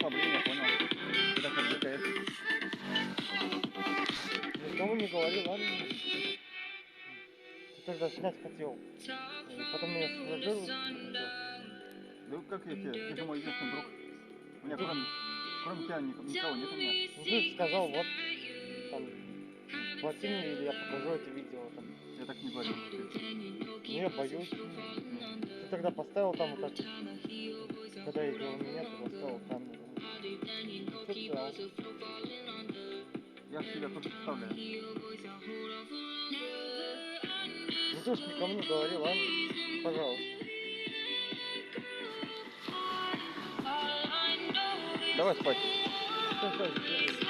ослабление, понял? Это как ДТС. Никому не говори, ладно? Ты тогда снять хотел. Потом меня сфотографировал. Да как я тебе? Ты же мой единственный друг. У меня кроме тебя никого нет у меня. Ну ты сказал, вот там плати мне, или я покажу это видео там. Я так не говорил. Ну я боюсь. Ты тогда поставил там вот так. Когда я его меня, ты поставил камеру. Ну, ты дал. Я себя тоже представляю. Ну ты ж никому не говори, ладно? Пожалуйста. Давай спать. Что,